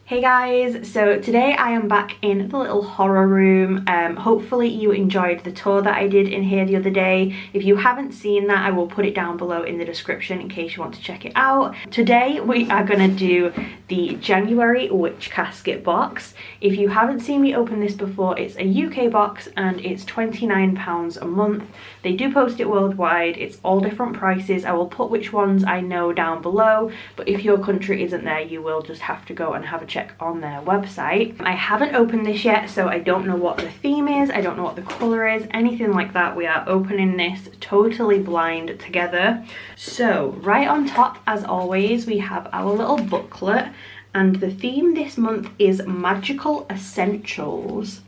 Hey guys, so today I am back in the little horror room. Hopefully you enjoyed the tour that I did in here the other day. If you haven't seen that, I will put it down below in the description in case you want to check it out. Today we are going to do the January witch casket box. If you haven't seen me open this before, it's a UK box and it's £29 a month. They do post it worldwide. It's all different prices. I will put which ones I know down below, but if your country isn't there, you will just have to go and have a check on their website. I haven't opened this yet, so I don't know what the theme is, I don't know what the colour is, anything like that. We are opening this totally blind together. So right on top, as always, we have our little booklet, and the theme this month is magical essentials.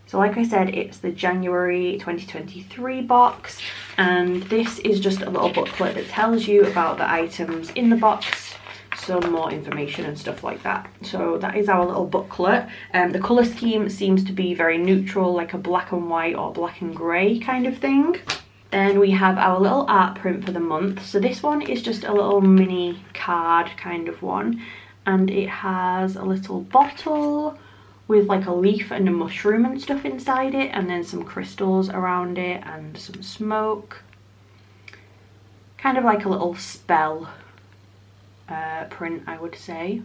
So like I said, it's the January 2023 box, and this is just a little booklet that tells you about the items in the box, some more information and stuff like that. So that is our little booklet. The colour scheme seems to be very neutral, like a black and white or black and grey kind of thing. Then we have our little art print for the month. So this one is just a little mini card kind of one, and it has a little bottle with like a leaf and a mushroom and stuff inside it, and then some crystals around it and some smoke. Kind of like a little spell print, I would say.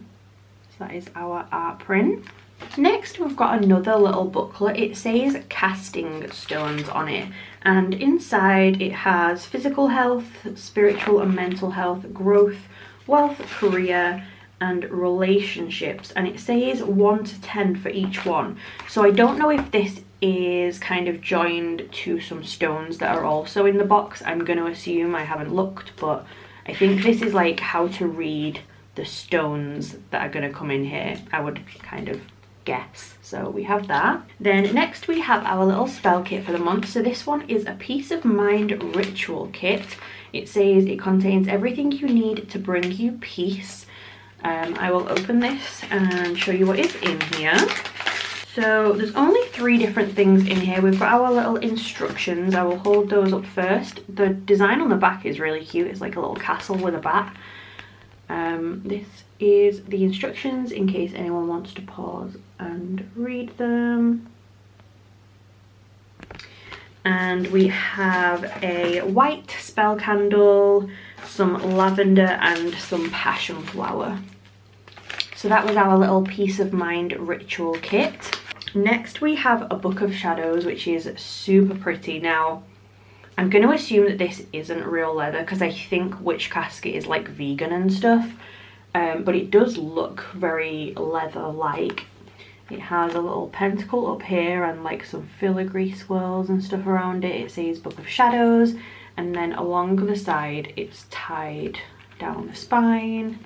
So that is our art print. Next we've got another little booklet. It says casting stones on it, and inside it has physical health, spiritual and mental health, growth, wealth, career and relationships, and it says 1 to 10 for each one. So I don't know if this is kind of joined to some stones that are also in the box. I'm going to assume, I haven't looked, but I think this is like how to read the stones that are going to come in here, I would kind of guess. So we have that. Then next we have our little spell kit for the month. So this one is a peace of mind ritual kit. It says it contains everything you need to bring you peace. I will open this and show you what is in here. So there's only 3 different things in here. We've got our little instructions. I will hold those up first. The design on the back is really cute. It's like a little castle with a bat. This is the instructions in case anyone wants to pause and read them. And we have a white spell candle, some lavender and some passion flower. So that was our little peace of mind ritual kit. Next we have a book of shadows, which is super pretty. Now I'm going to assume that this isn't real leather because I think witch casket is like vegan and stuff, but it does look very leather like. It has a little pentacle up here and like some filigree swirls and stuff around it. It says book of shadows, and then along the side it's tied down the spine.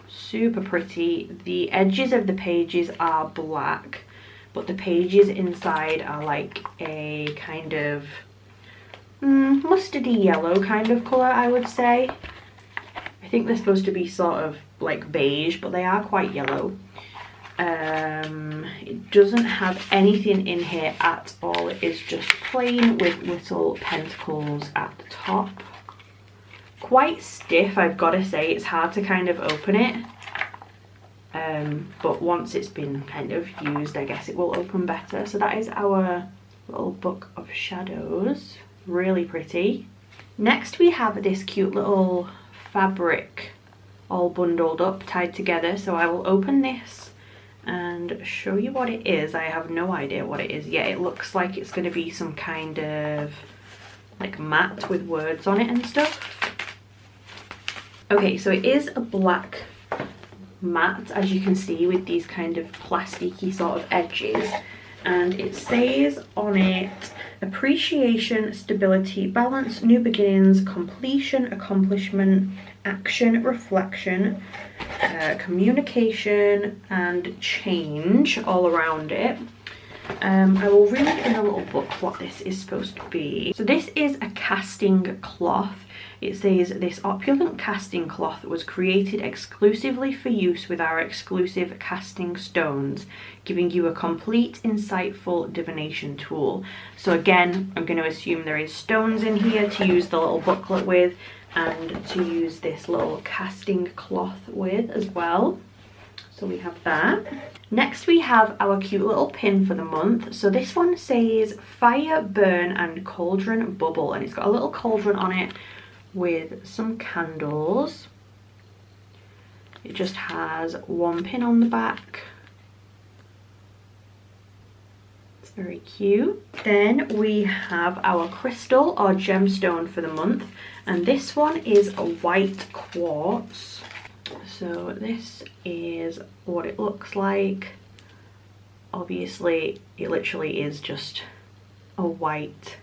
Super pretty. The edges of the pages are black, but the pages inside are like a kind of mustardy yellow kind of colour, I would say. I think they're supposed to be sort of like beige, but they are quite yellow. It doesn't have anything in here at all. It is just plain with little pentacles at the top. Quite stiff, I've got to say. It's hard to kind of open it, but once it's been kind of used, I guess it will open better. So that is our little book of shadows. Really pretty. Next we have this cute little fabric all bundled up, tied together. So I will open this and show you what it is. I have no idea what it is yet. It looks like it's going to be some kind of like mat with words on it and stuff. Okay, so it is a black mat, as you can see, with these kind of plasticky sort of edges, and it says on it appreciation, stability, balance, new beginnings, completion, accomplishment, action, reflection, communication and change all around it. I will read in a little book what this is supposed to be. So this is a casting cloth. It says this opulent casting cloth was created exclusively for use with our exclusive casting stones, giving you a complete, insightful divination tool. So again, I'm going to assume there is stones in here to use the little booklet with, and to use this little casting cloth with as well. So So we have that. Next we have our cute little pin for the month. So this one says Fire, Burn and Cauldron Bubble, and it's got a little cauldron on it with some candles. It just has one pin on the back. It's very cute. Then we have our crystal or gemstone for the month, and this one is a white quartz. So this is what it looks like. Obviously it literally is just a white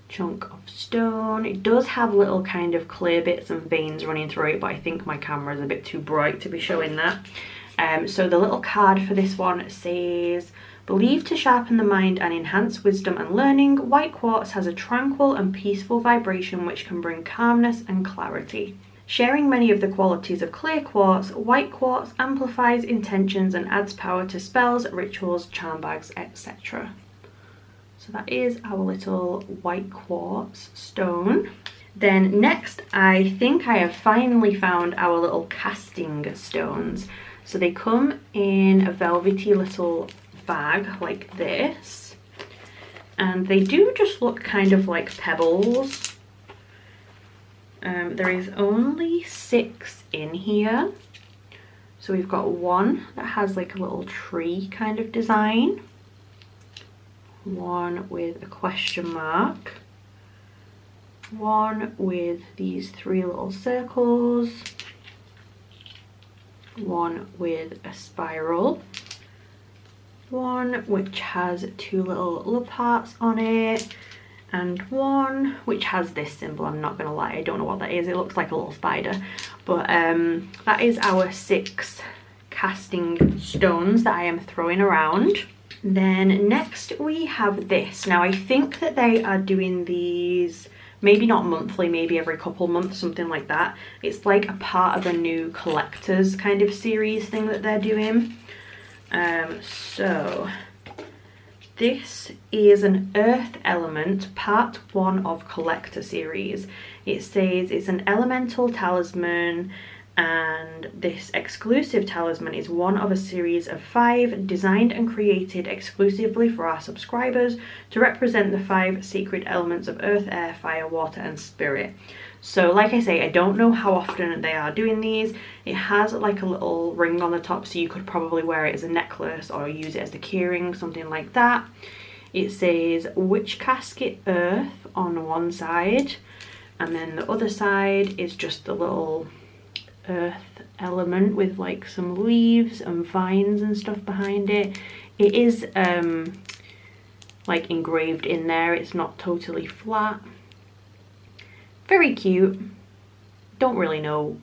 chunk of stone. It does have little kind of clear bits and veins running through it, but I think my camera is a bit too bright to be showing that. So the little card for this one says, believed to sharpen the mind and enhance wisdom and learning, white quartz has a tranquil and peaceful vibration which can bring calmness and clarity. Sharing many of the qualities of clear quartz, white quartz amplifies intentions and adds power to spells, rituals, charm bags, etc. So that is our little white quartz stone. Then next, I think I have finally found our little casting stones. So they come in a velvety little bag like this, and they do just look kind of like pebbles. There is only 6 in here. So we've got one that has like a little tree kind of design, one with a question mark, one with these 3 little circles, one with a spiral, one which has 2 little love hearts on it, and one which has this symbol. I'm not gonna lie, I don't know what that is. It looks like a little spider, but that is our 6 casting stones that I am throwing around. Then next we have this. Now I think that they are doing these maybe not monthly, maybe every couple months, something like that. It's like a part of a new collectors kind of series thing that they're doing. So this is an earth element part 1 of collector series. It says it's an elemental talisman, and this exclusive talisman is one of a series of 5 designed and created exclusively for our subscribers to represent the 5 secret elements of earth, air, fire, water and spirit. So like I say, I don't know how often they are doing these. It has like a little ring on the top, so you could probably wear it as a necklace or use it as a keyring, something like that. It says Witch Casket Earth on one side, and then the other side is just the little earth element with like some leaves and vines and stuff behind it. It is like engraved in there, it's not totally flat. Very cute. Don't really know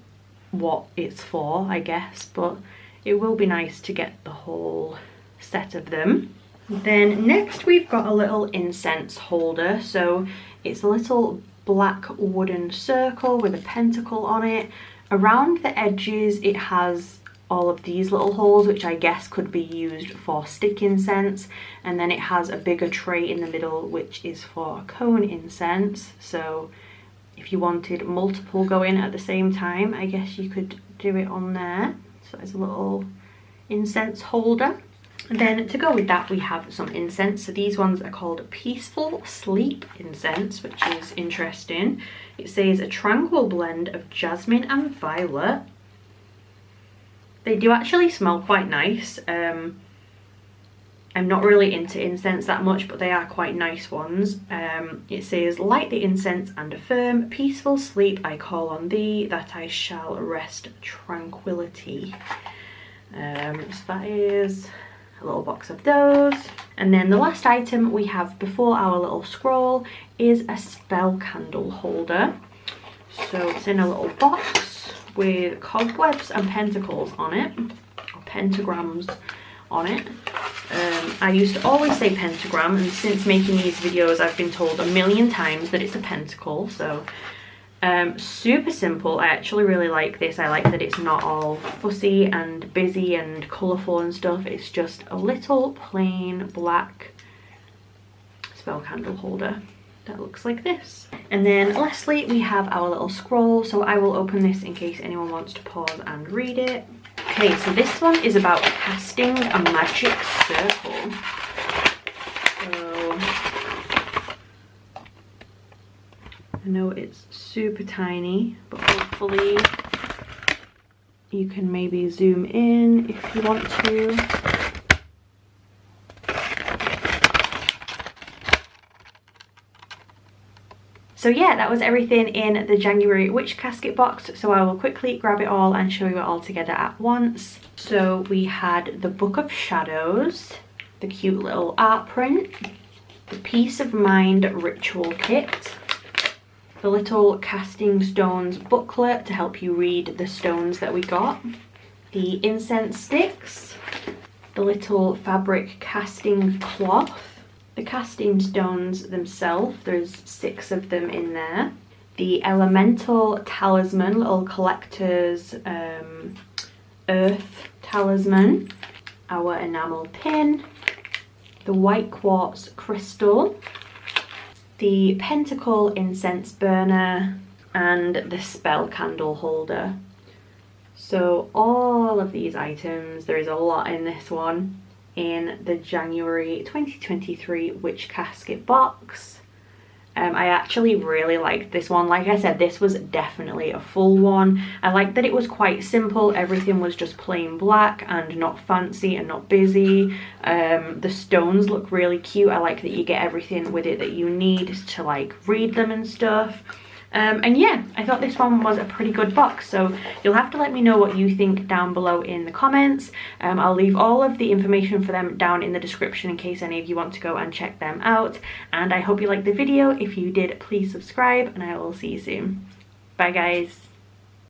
what it's for, I guess, but it will be nice to get the whole set of them. Then next we've got a little incense holder. So it's a little black wooden circle with a pentacle on it. Around the edges it has all of these little holes, which I guess could be used for stick incense, and then it has a bigger tray in the middle which is for cone incense. So if you wanted multiple going at the same time, I guess you could do it on there. So there's a little incense holder. And then to go with that we have some incense. So these ones are called Peaceful Sleep Incense, which is interesting. It says a tranquil blend of jasmine and violet. They do actually smell quite nice. I'm not really into incense that much, but they are quite nice ones. It says, light the incense and affirm, peaceful sleep I call on thee, that I shall rest tranquility. So that is a little box of those. And then the last item we have before our little scroll is a spell candle holder. So it's in a little box with cobwebs and pentacles on it, or pentagrams on it. I used to always say pentagram, and since making these videos I've been told a million times that it's a pentacle. So super simple. I actually really like this. I like that it's not all fussy and busy and colourful and stuff. It's just a little plain black spell candle holder that looks like this. And then lastly we have our little scroll, so I will open this in case anyone wants to pause and read it. Okay, so this one is about casting a magic circle. So I know it's super tiny, but hopefully you can maybe zoom in if you want to. So yeah, that was everything in the January witch casket box. So I will quickly grab it all and show you it all together at once. So we had the Book of Shadows, the cute little art print, the Peace of Mind ritual kit, the little casting stones booklet to help you read the stones that we got, the incense sticks, the little fabric casting cloth, the casting stones themselves, there's 6 of them in there, the elemental talisman, little collector's earth talisman, our enamel pin, the white quartz crystal, the pentacle incense burner, and the spell candle holder. So all of these items, there is a lot in this one, in the January 2023 witch casket box. I actually really liked this one. Like I said, this was definitely a full one. I liked that it was quite simple. Everything was just plain black and not fancy and not busy. The stones look really cute. I like that you get everything with it that you need to like read them and stuff. And yeah, I thought this one was a pretty good box, so you'll have to let me know what you think down below in the comments. I'll leave all of the information for them down in the description in case any of you want to go and check them out. And I hope you liked the video. If you did, please subscribe, and I will see you soon. Bye guys.